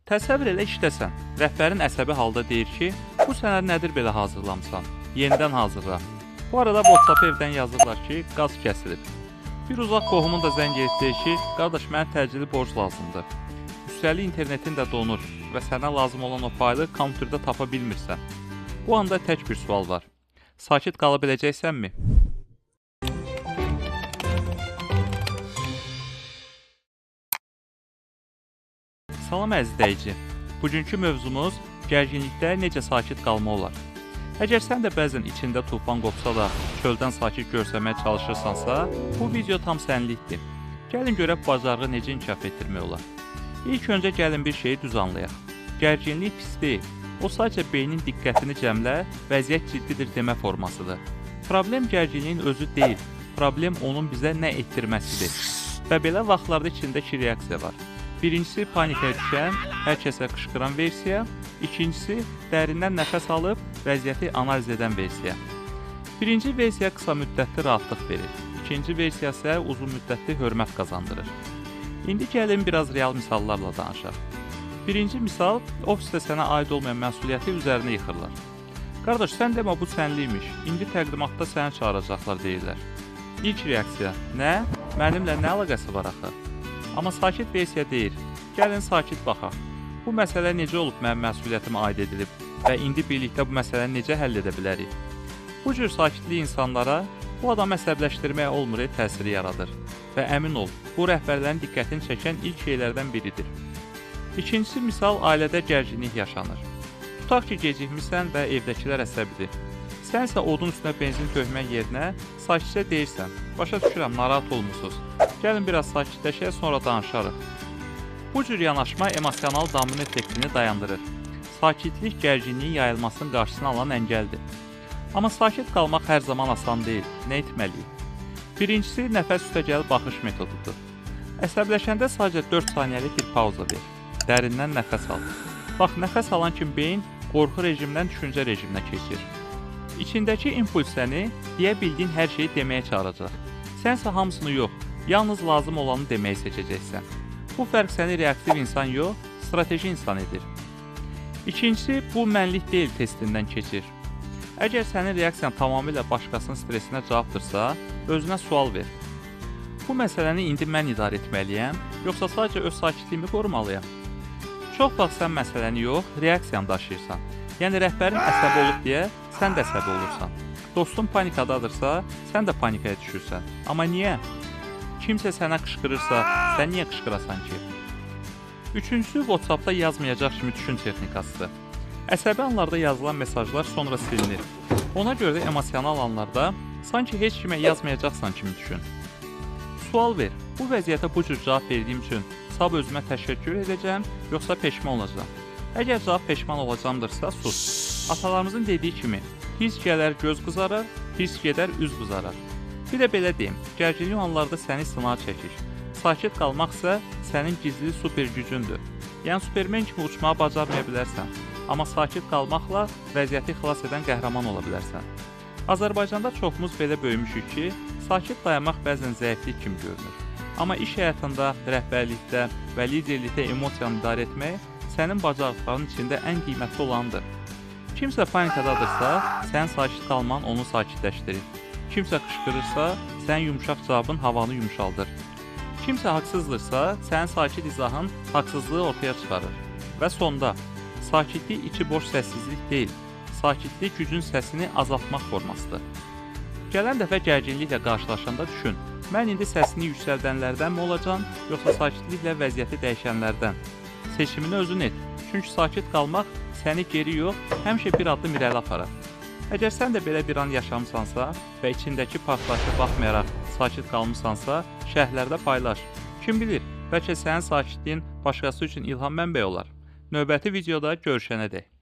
Təsəvvür elə işləsən. Rəhbərin əsəbi halda deyir ki, bu sənəd nədir belə hazırlamısan? Yenidən hazırla. Bu arada WhatsApp evdən yazırlar ki, qaz kəsilib. Bir uzaq qohumun da zəng edib deyir ki, qardaş mənə təcili borc lazımdır. Üstəlik internetin də donur və sənə lazım olan o faylı kompüterdə tapa bilmirsən. Bu anda tək bir sual var. Sakit qala biləcəksənmi? Salam əziz izləyici. Bugünkü mövzumuz gərginlikdə necə sakit qalma olar. Əgər sən də bəzən içində tufan qopsa da çöldən sakit görsəməyə çalışırsansa, bu video tam sənlikdir. Gəlin görək bacarığı necə inkişaf etdirmək olar. İlk öncə gəlin bir şeyi düz anlayaq. Gərginlik pis deyil. O sadəcə beynin diqqətini cəmlə, vəziyyət ciddidir demə formasıdır. Problem gərginliyin özü deyil. Problem onun bizə nə etdirməsidir. Və belə vaxtlarda içində iki reaksiya var. Birincisi panikaya düşən, hər kəsə qışqıran versiya. İkincisi dərindən nəfəs alıb vəziyyəti analiz edən versiya. Birinci versiya qısa müddətli rahatlıq verir. İkinci versiya isə uzun müddətli hörmət qazandırır. İndi gəlin biraz real misallarla danışaq. Birinci misal, ofisdə sənə aid olmayan məsuliyyəti üzərinə yıxırlar. Qardaş, sən demə bu sənliymiş, indi təqdimatda səni çağıracaqlar deyirlər. İlk reaksiya, nə? Mənimlə nə əlaqəsi var axı? Amma sakit versiya deyir, gəlin sakit baxaq. Bu məsələ necə olub mənim məsuliyyətimə aid edilib və indi birlikdə bu məsələni necə həll edə bilərik? Bu cür sakitlik insanlara bu adamı əsəbləşdirməyə olmur təsiri yaradır və əmin ol, bu rəhbərlərin diqqətini çəkən ilk şeylərdən biridir. İkincisi misal, ailədə gərginlik yaşanır. Tutaq ki, gecikmirsən və evdəkilər əsəbidir. Sən isə odun üstünə benzin tökmək yerinə sakitcə deyirsən, başa düşürəm, narahat olmusunuz. Gəlin biraz sakitləşək, sonra danışarıq. Bu cür yanaşma emosional domino effektini dayandırır. Sakitlik gərginliyin yayılmasının qarşısını alan əngəldir. Amma sakit qalmaq hər zaman asan deyil. Nə etməliyik? Birincisi, nəfəs üstə gəlib baxış metodudur. Əsəbləşəndə sadəcə 4 saniyəlik bir pauza ver. Dərindən nəfəs al. Bax, nəfəs alan kimi beyin qorxu rejimindən düşüncə rejiminə keçir. İçindəki impuls səni deyə bildiyin hər şeyi deməyə çağıracaq. Sənsə hamısını yox, yalnız lazım olanı deməyi seçəcəksən. Bu fərq səni reaktiv insan yox, strateji insan edir. İkincisi, bu mənlik deyil testindən keçir. Əgər sənin reaksiyan tamamilə başqasının stresinə cavabdırsa, özünə sual ver. Bu məsələni indi mən idarə etməliyəm, yoxsa sadəcə öz sakitliyimi qorumalıyam? Çox vaxt sən məsələni yox, reaksiyanı daşıyırsan. Yəni rəhbərin əsəbi olub deyə sən də əsəbi olursan. Dostun panikadadırsa, sən də panikaya düşürsən. Amma niyə? Kimsə sənə qışqırırsa, sən niyə qışqırasan ki? Üçüncüsü, WhatsAppda yazmayacaq kimi düşün texnikasıdır. Əsəbi anlarda yazılan mesajlar sonra silinir. Ona görə də emosional anlarda sanki heç kimə yazmayacaqsan kimi düşün. Sual ver, bu vəziyyətə bu cür cavab verdiyim üçün sabah özümə təşəkkür edəcəm, yoxsa peşman olacağam? Əgər cavab peşman olacamdırsa, sus. Atalarımızın dediyi kimi, hiss gələr göz qızarar, hiss gedər üz qızarar. Bir də belə deyim, gərginlik anlarda səni sınağa çəkir. Sakit qalmaqsa sənin gizli super gücündür. Yəni Superman kimi uçmağı bacarmaya bilərsən, amma sakit qalmaqla vəziyyəti xilas edən qəhrəman ola bilərsən. Azərbaycanda çoxumuz belə böyümüşük ki, sakit dayanmaq bəzən zəiflik kimi görünür. Amma iş həyatında, rəhbərlikdə və liderlikdə emosiyanı idarə etmək sənin bacarıqların içində ən qiymətli olandır. Kimsə panikadadırsa, sən sakit qalman onu sakitləşdirir. Kimsə qışqırırsa, sənin yumşaq cavabın havanı yumşaldır. Kimsə haqsızdırsa, sənin sakit izahın haqsızlığı ortaya çıxarır. Və sonda, sakitlik içi boş səssizlik deyil, sakitlik gücün səsini azaltmaq formasıdır. Gələn dəfə gərginliklə qarşılaşanda düşün, mən indi səsini yüksəldənlərdənmi olacam, yoxsa sakitliklə vəziyyəti dəyişənlərdən? Seçimini özün et, çünki sakit qalmaq səni geri yox, həmişə bir addım irəli aparar. Əgər sən də belə bir an yaşamısansa və içindəki partlayışa baxmayaraq sakit qalmısansa, şərhlərdə paylaş. Kim bilir, bəlkə sənin sakitliyin başqası üçün ilham mənbəyi olar. Növbəti videoda görüşənədək.